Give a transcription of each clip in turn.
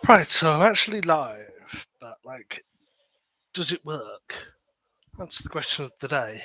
Right, so I'm actually live, but does it work? That's the question of the day.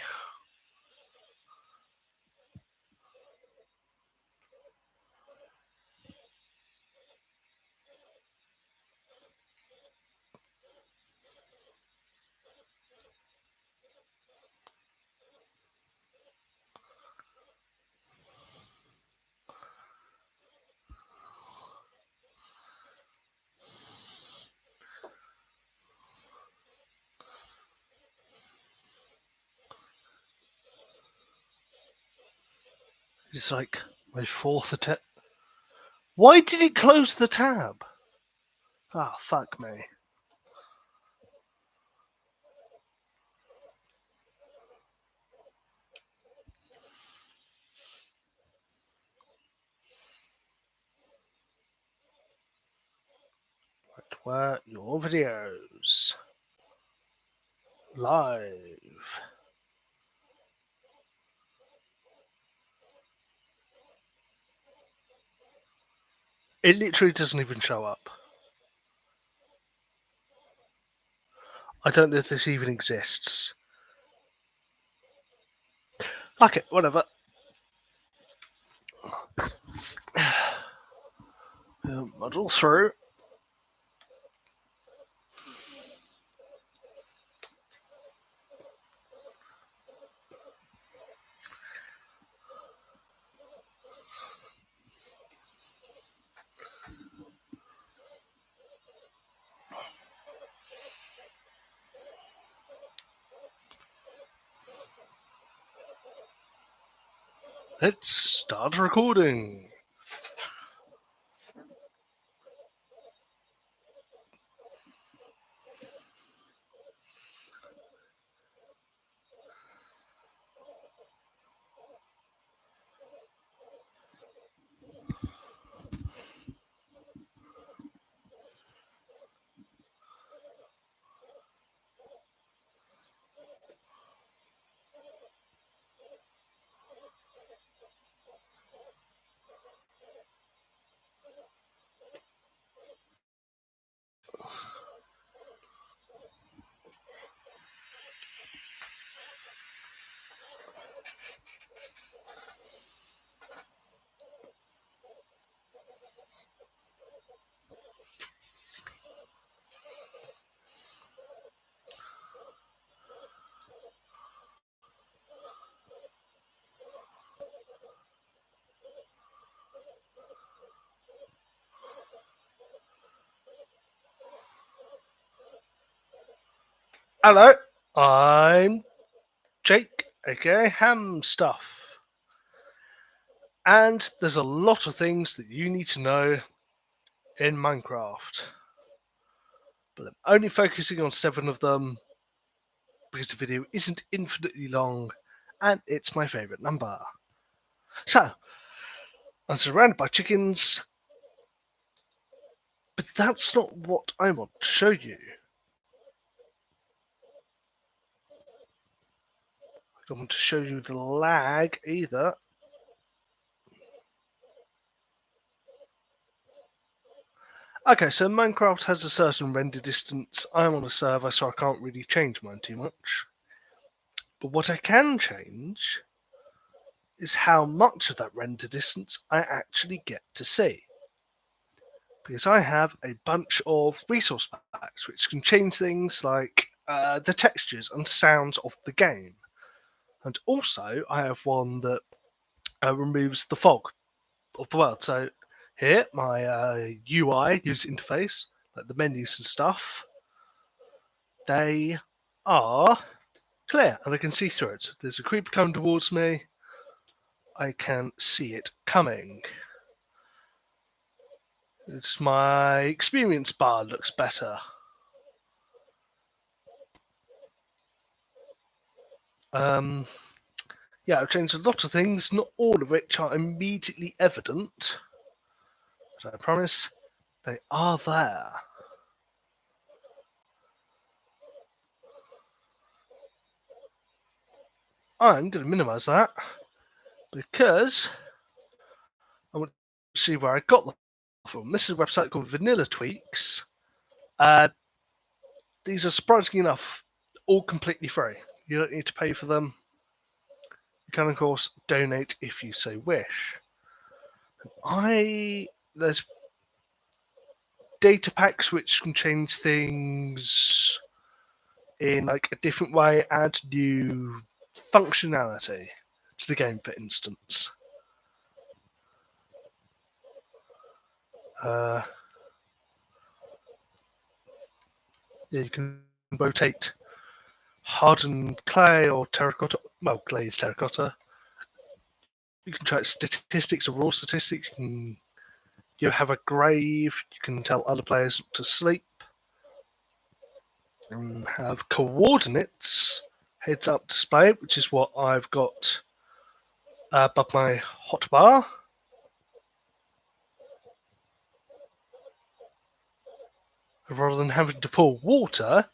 It's like my fourth attempt. Why did it close the tab? Ah, fuck me. What were your videos? Live. It literally doesn't even show up. I don't know if this even exists. Okay, whatever. Muddle through. Let's start recording. Hello, I'm Jake, aka Ham Stuff. And there's a lot of things that you need to know in Minecraft. But I'm only focusing on 7 of them because the video isn't infinitely long and it's my favourite number. So, I'm surrounded by chickens, but that's not what I want to show you. I don't want to show you the lag either. Okay, so Minecraft has a certain render distance. I'm on a server, so I can't really change mine too much. But what I can change is how much of that render distance I actually get to see. Because I have a bunch of resource packs which can change things like the textures and sounds of the game. And also, I have one that removes the fog of the world. So here, my UI, user interface, like the menus and stuff, they are clear and I can see through it. So there's a creeper coming towards me, I can see it coming. It's my experience bar looks better. Yeah, I've changed a lot of things, not all of which are immediately evident, but I promise they are there. I'm going to minimize that because I want to see where I got them from. This is a website called Vanilla Tweaks. These are surprisingly enough all completely free. You don't need to pay for them. You can, of course, donate if you so wish. There's data packs which can change things in like a different way, add new functionality to the game, for instance. You can rotate hardened clay or terracotta. Well, clay is terracotta. You can track statistics or raw statistics. You have a grave. You can tell other players to sleep. And have coordinates heads up display, which is what I've got above my hotbar. Rather than having to pour water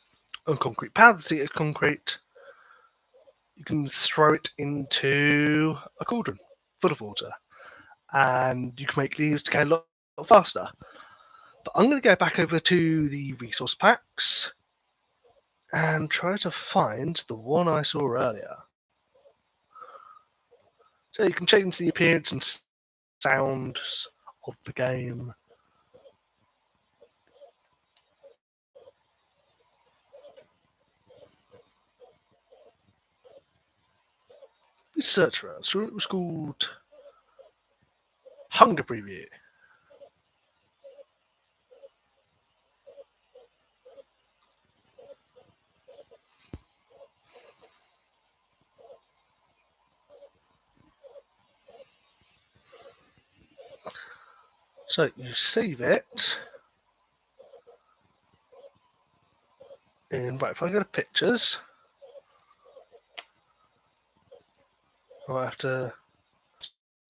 on concrete pads, the concrete, you can throw it into a cauldron full of water, and you can make leaves decay a lot faster. But I'm going to go back over to the resource packs and try to find the one I saw earlier. So you can change the appearance and sounds of the game. We search around. So it was called Hunger Preview. So you save it. And right, if I go to pictures, I'll have to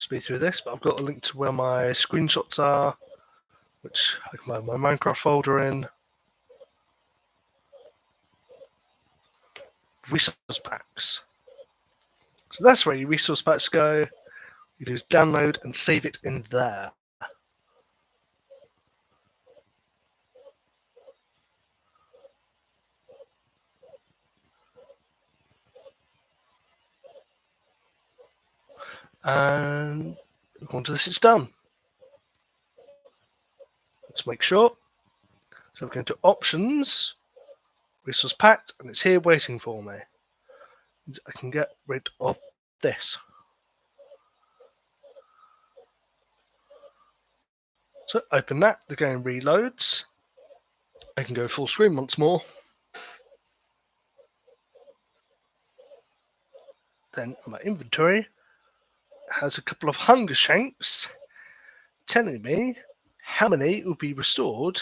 speed through this, but I've got a link to where my screenshots are, which I can find my minecraf folder in. Resource packs. So that's where your resource packs go. You do is download and save it in there. And onto this, it's done. Let's make sure. So we're going to options, resource packed, and it's here waiting for me. I can get rid of this. So open that, the game reloads. I can go full screen once more. Then my inventory has a couple of hunger shanks telling me how many will be restored.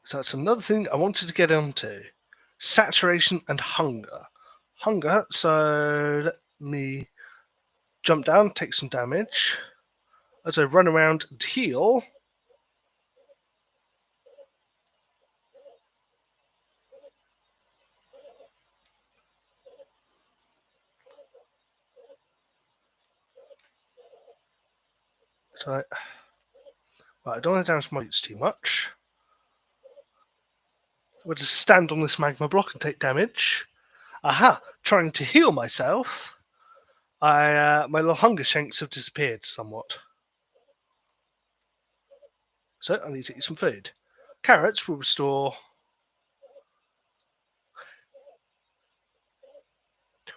So that's another thing I wanted to get onto. Saturation and hunger. Hunger, so let me jump down, take some damage. As I run around and heal, so I don't want to damage my boots too much. I'll just stand on this magma block and take damage. Aha! Trying to heal myself, my little hunger shanks have disappeared somewhat. So I need to eat some food. Carrots will restore.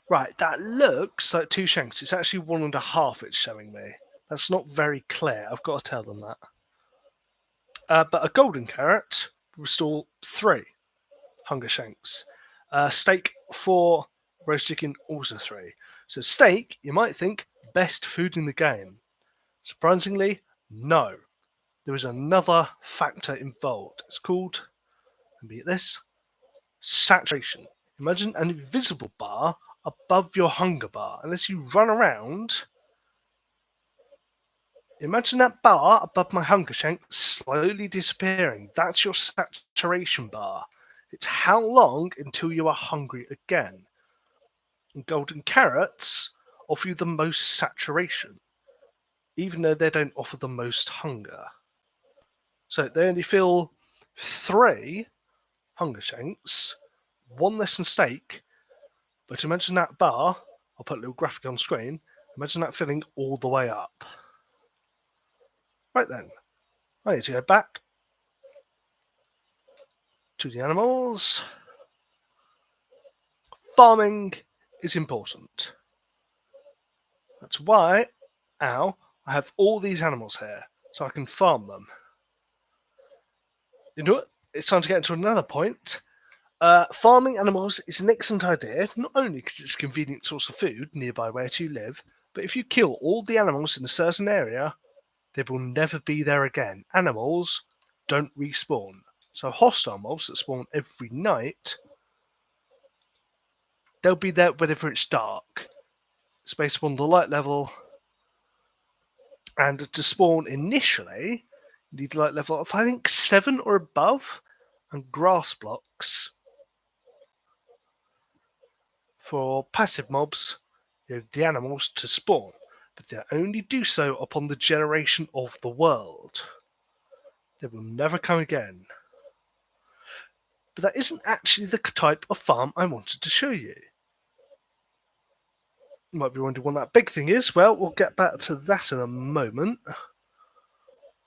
Right, that looks like 2 shanks. It's actually 1.5 it's showing me. That's not very clear. I've got to tell them that. But a golden carrot will restore 3 hunger shanks. Steak 4, roast chicken also 3. So steak, you might think, best food in the game. Surprisingly, no. There is another factor involved. It's called, let me get this, saturation. Imagine an invisible bar above your hunger bar. Unless you run around, imagine that bar above my hunger shank slowly disappearing. That's your saturation bar. It's how long until you are hungry again. And golden carrots offer you the most saturation, even though they don't offer the most hunger. So they only fill 3 hunger shanks, 1 less than steak. But imagine that bar, I'll put a little graphic on screen, imagine that filling all the way up. Right then, I need to go back to the animals. Farming is important. That's why now I have all these animals here, so I can farm them. You know what? It's time to get into another point. Farming animals is an excellent idea, not only because it's a convenient source of food nearby where you live, but if you kill all the animals in a certain area, they will never be there again. Animals don't respawn. So hostile mobs that spawn every night, they'll be there whenever it's dark. It's based upon the light level. And to spawn initially, you need light level of I think 7 or above, and grass blocks. For passive mobs, you have the animals to spawn, but they only do so upon the generation of the world. They will never come again. But that isn't actually the type of farm I wanted to show you. You might be wondering what that big thing is. Well, we'll get back to that in a moment.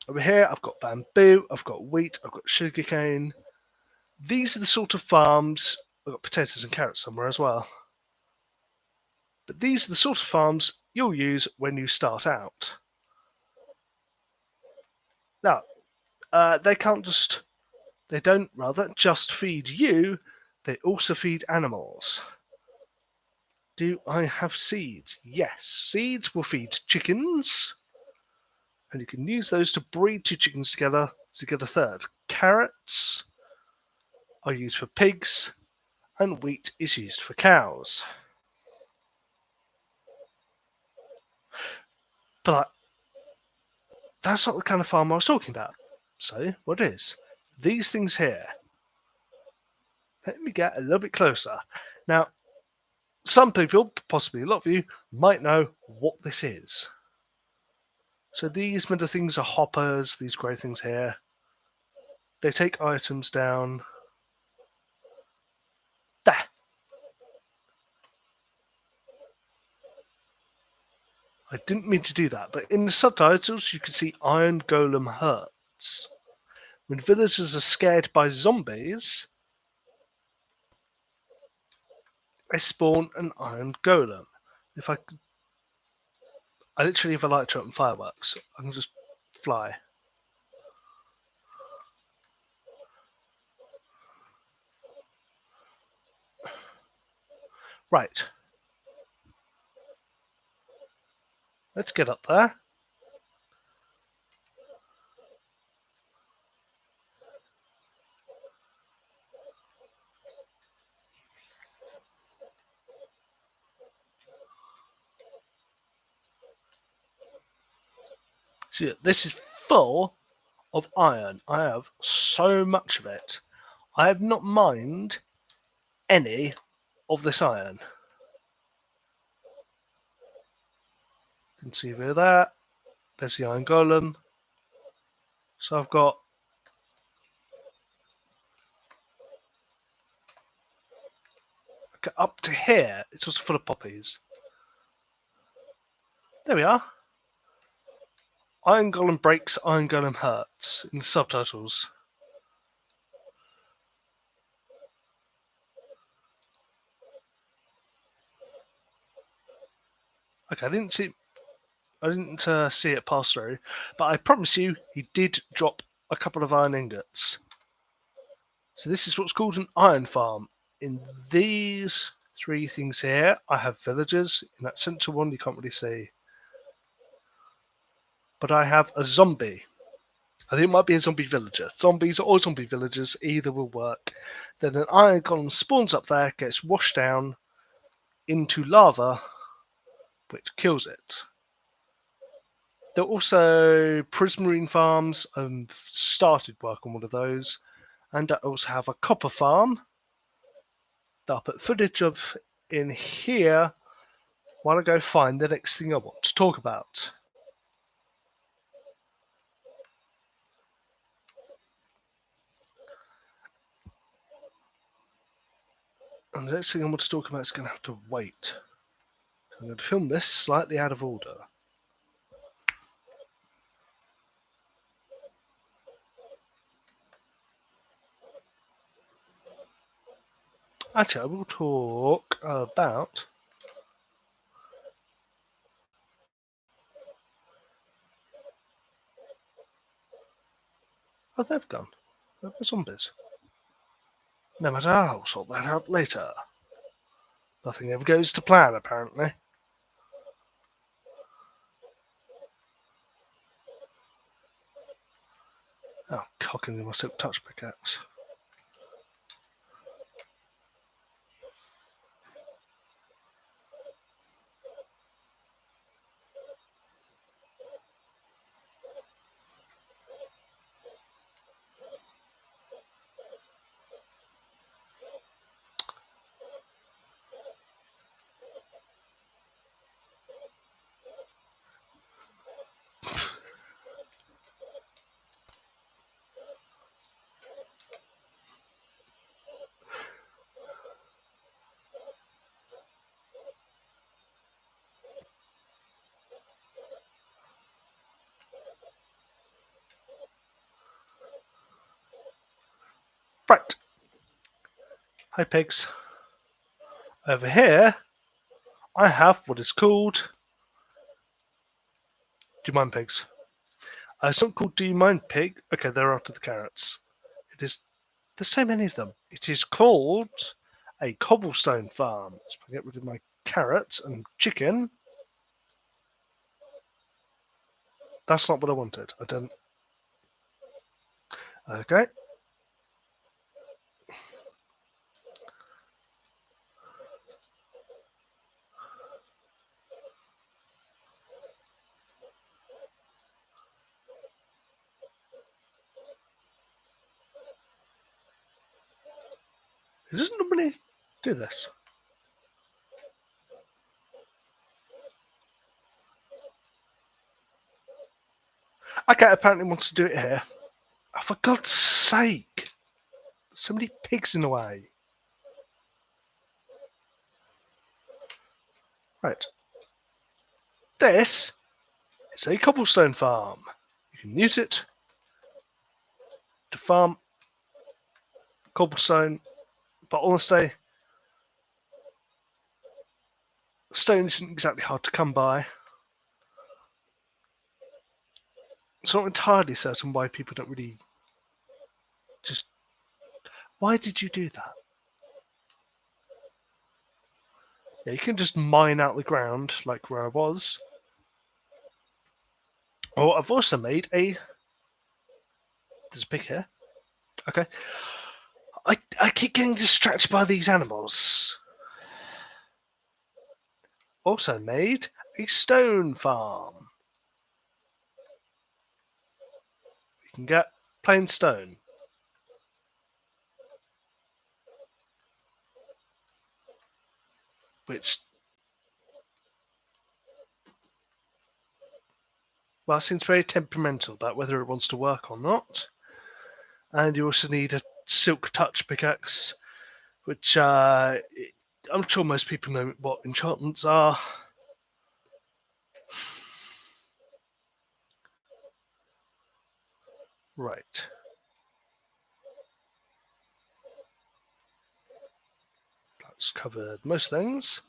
Over here, I've got bamboo, I've got wheat, I've got sugarcane. These are the sort of farms. I've got potatoes and carrots somewhere as well. But these are the sort of farms you'll use when you start out. Now, they don't just feed you, they also feed animals. Do I have seeds? Yes, seeds will feed chickens, and you can use those to breed 2 chickens together to get a third. Carrots are used for pigs, and wheat is used for cows. But that's not the kind of farm I was talking about. So, what is? These things here. Let me get a little bit closer. Now, some people, possibly a lot of you, might know what this is. So these middle things are hoppers, these grey things here. They take items down. There. I didn't mean to do that, but in the subtitles you can see Iron Golem hurts. When villagers are scared by zombies, they spawn an Iron Golem. I literally have a light shot and fireworks. I can just fly. Right. Let's get up there. So this is full of iron. I have so much of it. I have not mined any of this iron. You can see over there. There's the Iron Golem. So I've got up to here. It's also full of poppies. There we are. Iron Golem breaks, Iron Golem hurts in the subtitles. Okay, I didn't see it pass through, but I promise you, he did drop a couple of iron ingots. So this is what's called an iron farm. In these 3 things here, I have villagers. In that central one, you can't really see. But I have a zombie. I think it might be a zombie villager. Zombies or zombie villagers, either will work. Then an iron golem spawns up there, gets washed down into lava, which kills it. There are also prismarine farms. I've started work on one of those. And I also have a copper farm that I'll put footage of in here. while I go find the next thing I want to talk about. And the next thing I want to talk about is going to have to wait. I'm going to film this slightly out of order. Actually, I will talk about... Oh, they've gone. They're zombies. No matter, I'll sort that out later. Nothing ever goes to plan, apparently. Oh, cocking in my silk touch pickaxe. Right. Hi, pigs. Over here, I have what is called... Do you mind, pigs? It's not called Do You Mind, Pig? Okay, they're after the carrots. It is... There's so many of them. It is called a cobblestone farm. So I get rid of my carrots and chicken. That's not what I wanted. I don't... Okay. It doesn't normally do this. Okay, apparently wants to do it here. Oh, for God's sake! So many pigs in the way. Right. This is a cobblestone farm. You can use it to farm cobblestone, but honestly, stone isn't exactly hard to come by. It's not entirely certain why people don't really just... Why did you do that? Yeah, you can just mine out the ground, like where I was. Oh, I've also made a... There's a pig here. Okay. I keep getting distracted by these animals. Also made a stone farm. You can get plain stone. Which... Well, it seems very temperamental about whether it wants to work or not. And you also need a silk touch pickaxe, which I'm sure most people know what enchantments are. Right. That's covered most things.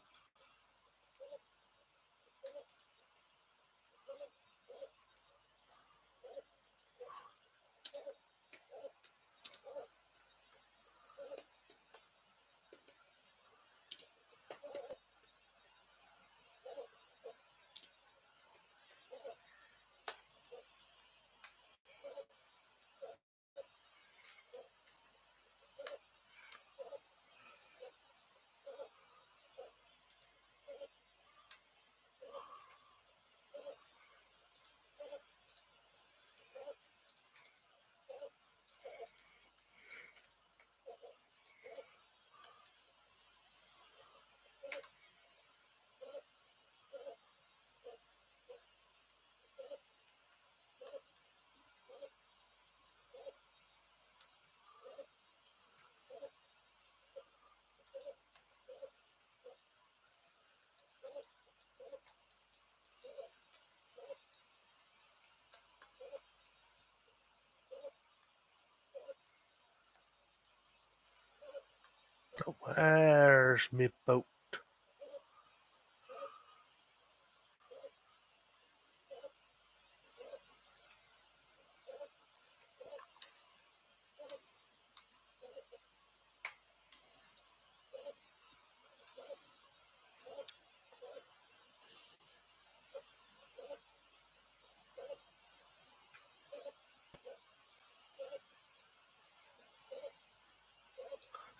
Where's my boat?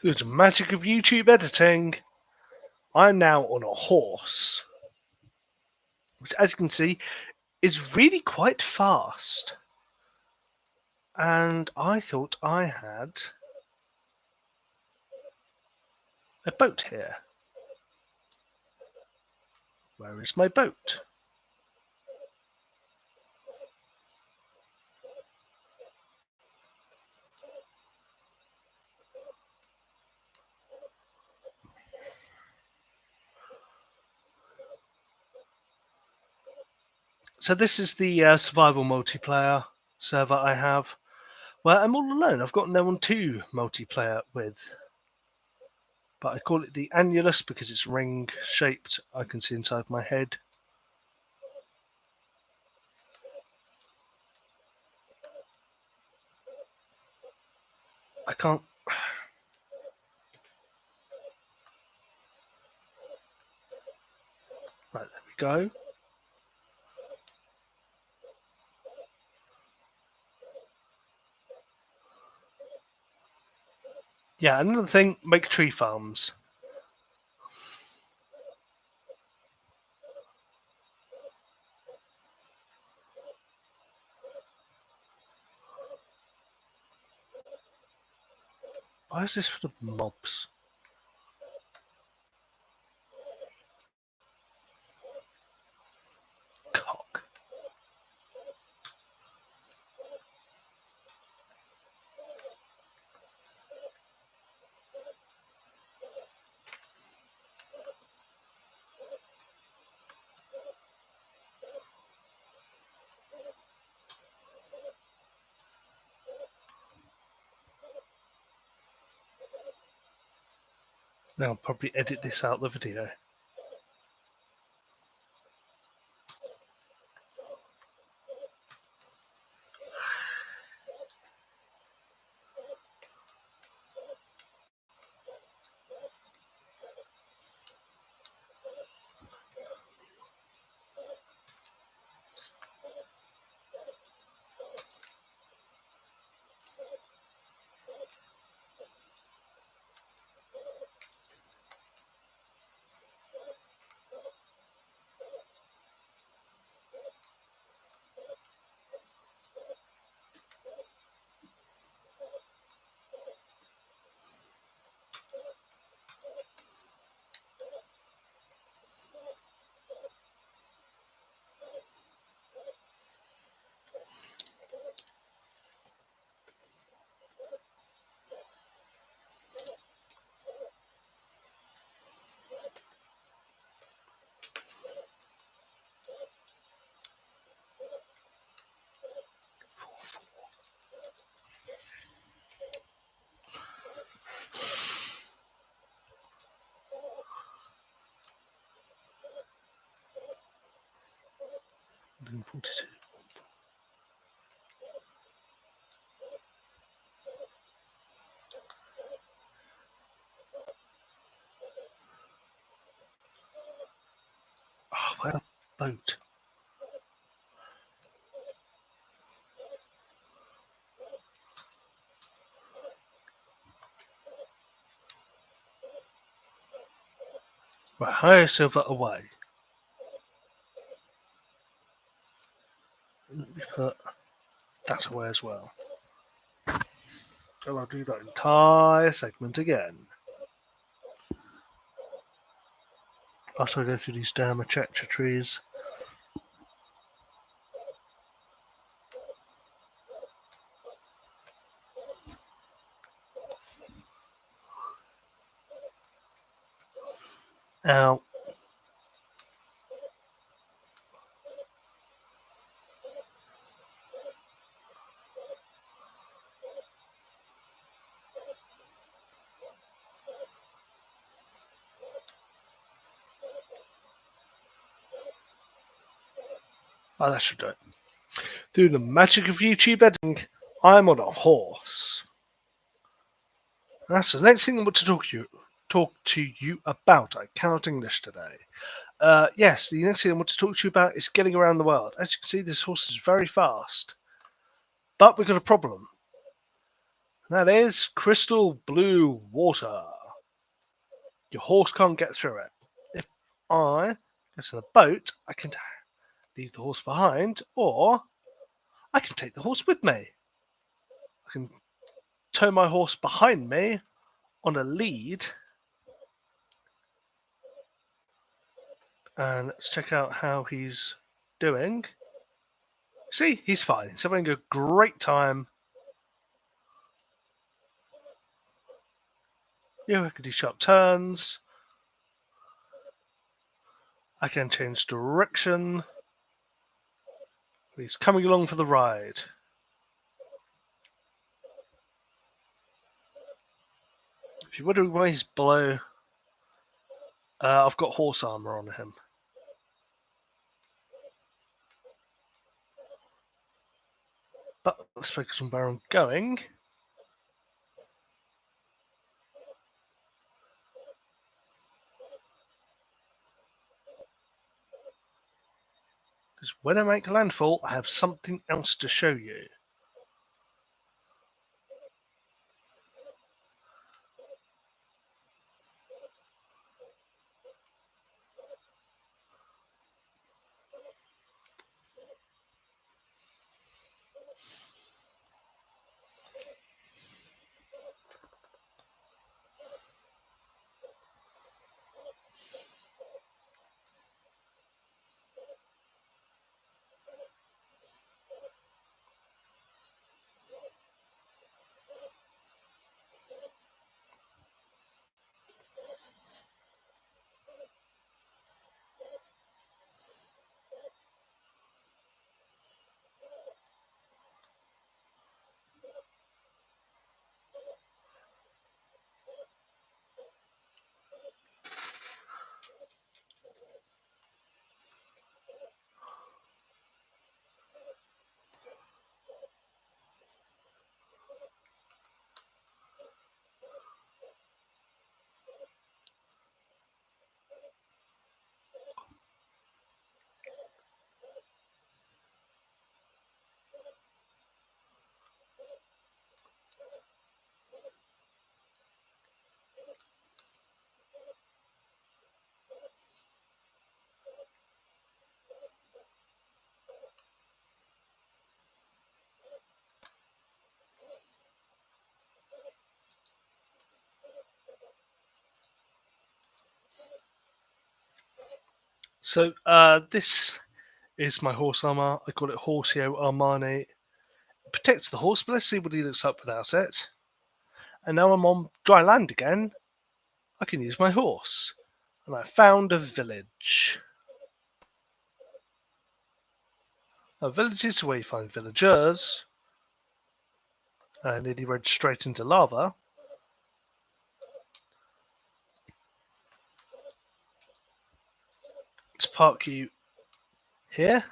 Through the magic of YouTube editing, I'm now on a horse, which, as you can see, is really quite fast. And I thought I had a boat here. Where is my boat? So this is the survival multiplayer server I have, where I'm all alone. I've got no one to multiplayer with. But I call it the annulus because it's ring-shaped. I can see inside my head. I can't... Right, there we go. Yeah, another thing, make tree farms. Why is this for the mobs? Cock. Now I'll probably edit this out of the video. Doing 42. Oh, where's the boat? Right, hire silver away. Let me put that away as well. So I'll do that entire segment again. After I go through these Dermachetra trees. Ow. Oh, that should do it. Through the magic of YouTube editing, I'm on a horse. That's the next thing I want to talk to you about. I cannot English today. Yes, the next thing I want to talk to you about is getting around the world. As you can see, this horse is very fast. But we've got a problem. That is crystal blue water. Your horse can't get through it. If I go to the boat, I can leave the horse behind, or I can take the horse with me. I can tow my horse behind me on a lead. And let's check out how he's doing. See, he's fine. He's having a great time. I can do sharp turns. I can change direction. He's coming along for the ride. If you're wondering why he's below, I've got horse armor on him. But let's focus on where I'm going. Because when I make landfall, I have something else to show you. So this is my horse armor. I call it Horseo Armani. It protects the horse, but let's see what he looks like without it. And now I'm on dry land again. I can use my horse. And I found a village. A village is where you find villagers. I nearly rode straight into lava. Let's park you here.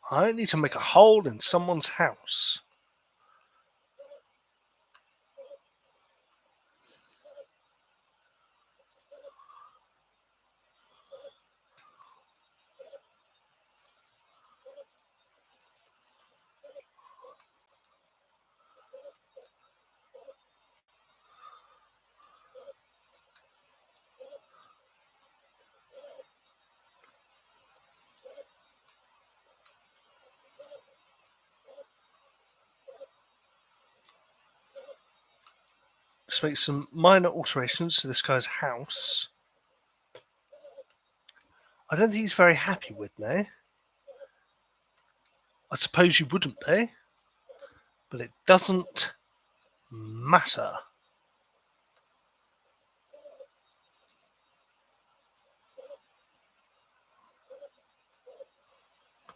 I need to make a hole in someone's house. Let's make some minor alterations to this guy's house. I don't think he's very happy with me. I suppose you wouldn't be, but it doesn't matter.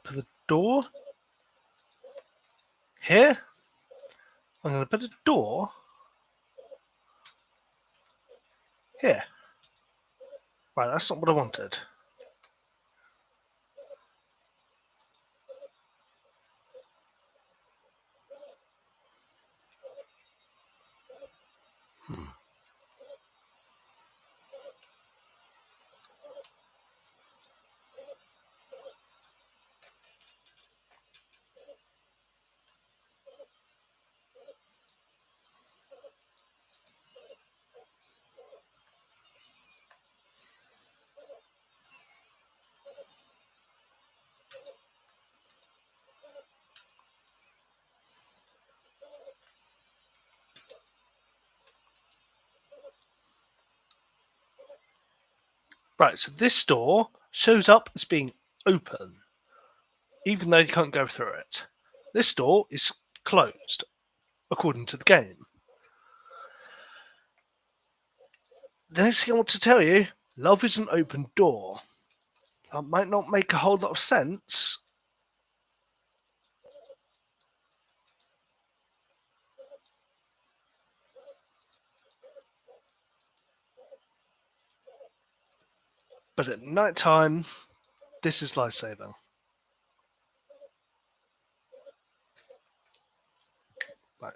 Put the door here. I'm going to put a door Here. Right, that's not what I wanted. Right, so this door shows up as being open, even though you can't go through it. This door is closed, according to the game. The next thing I want to tell you, love is an open door. That might not make a whole lot of sense. But at night time, this is lifesaving. Right.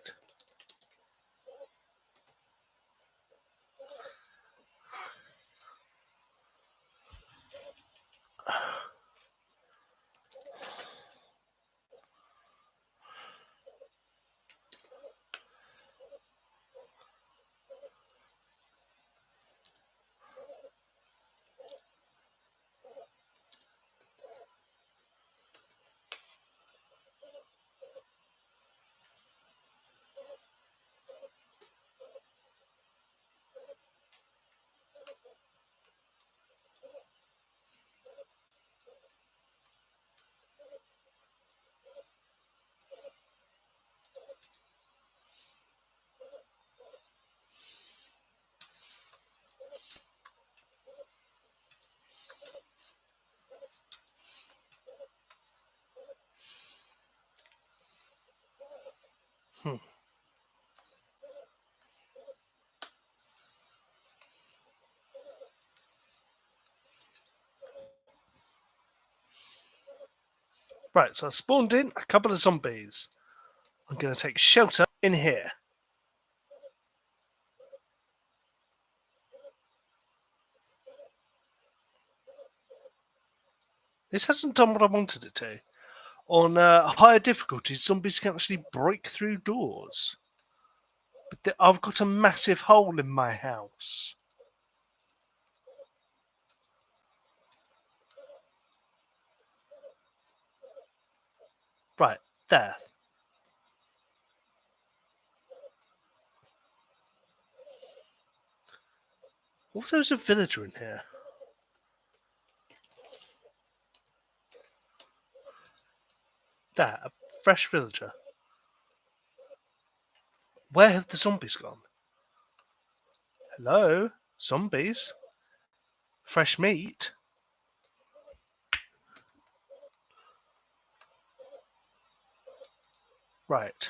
Right, so I spawned in a couple of zombies. I'm going to take shelter in here. This hasn't done what I wanted it to. On higher difficulties, zombies can actually break through doors. But I've got a massive hole in my house. Right, there. What if there was a villager in here? There, a fresh villager. Where have the zombies gone? Hello? Zombies? Fresh meat? Right.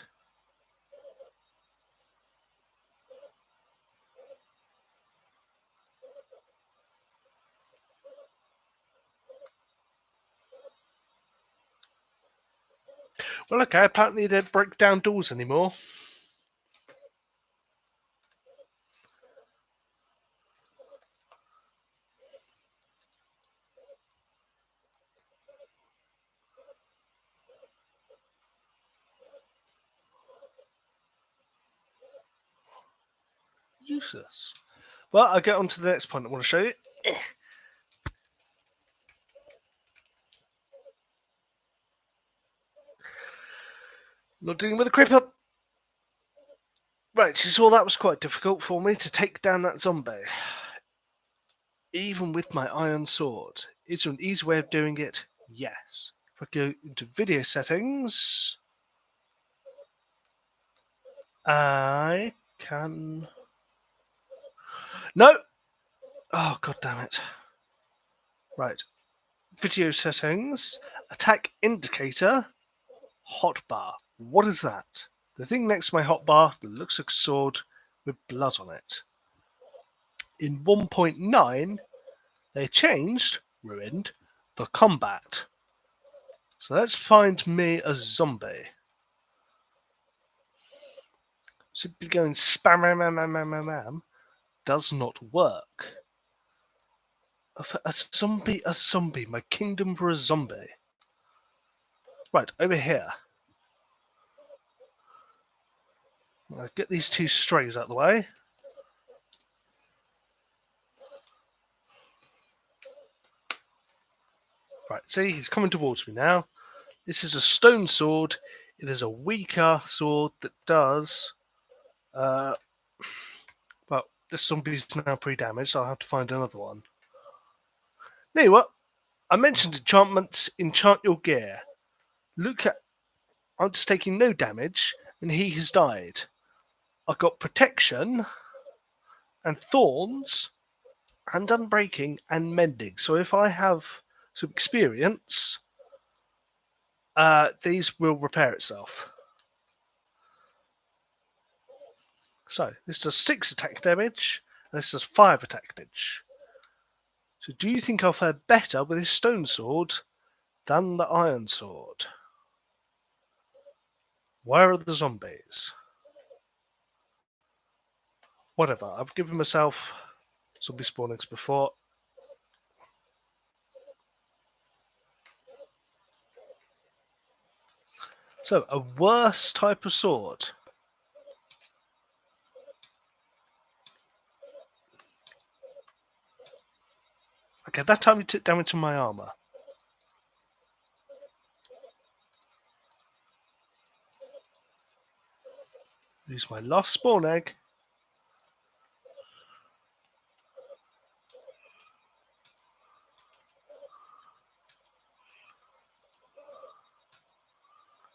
Well, okay, apparently they don't break down doors anymore. Useless. Well, I'll get on to the next point I want to show you. Not dealing with a creeper. Right, you saw that was quite difficult for me to take down that zombie. Even with my iron sword. Is there an easy way of doing it? Yes. If I go into video settings, I can... No! Oh, god damn it. Right. Video settings, attack indicator, hotbar. What is that? The thing next to my hotbar that looks like a sword with blood on it. in 1.9, they changed, ruined, the combat. So let's find me a zombie. Simply going spam, does not work. A zombie, my kingdom for a zombie. Right, over here. I'll get these two strays out of the way. Right, see, he's coming towards me now. This is a stone sword. It is a weaker sword that does... well, this zombie's now pre-damaged, so I'll have to find another one. Anyway, what? I mentioned enchantments. Enchant your gear. Look at... I'm just taking no damage, and he has died. I've got protection, and thorns, and unbreaking, and mending. So if I have some experience, these will repair itself. So this does 6 attack damage, and this does 5 attack damage. So do you think I'll fare better with this stone sword than the iron sword? Where are the zombies? Whatever, I've given myself zombie spawnings before. So, a worse type of sword. Okay, that time we took damage to my armor. Use my last spawn egg.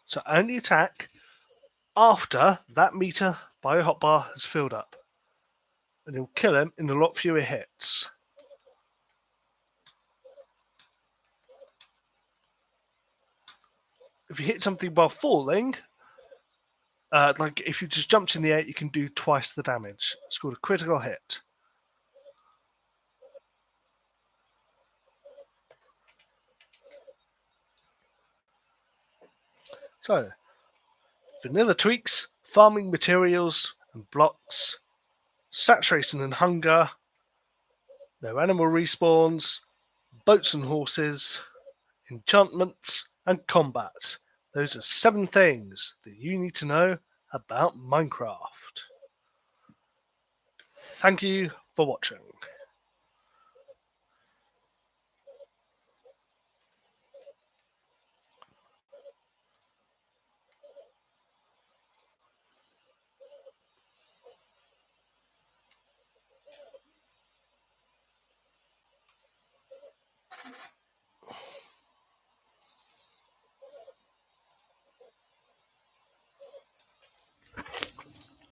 So only attack after that meter bio hotbar has filled up. And it'll kill him in a lot fewer hits. If you hit something while falling, like if you just jumped in the air, you can do twice the damage. It's called a critical hit. So, vanilla tweaks, farming materials and blocks, saturation and hunger, no animal respawns, boats and horses, enchantments, and combat. Those are 7 things that you need to know about Minecraft. Thank you for watching.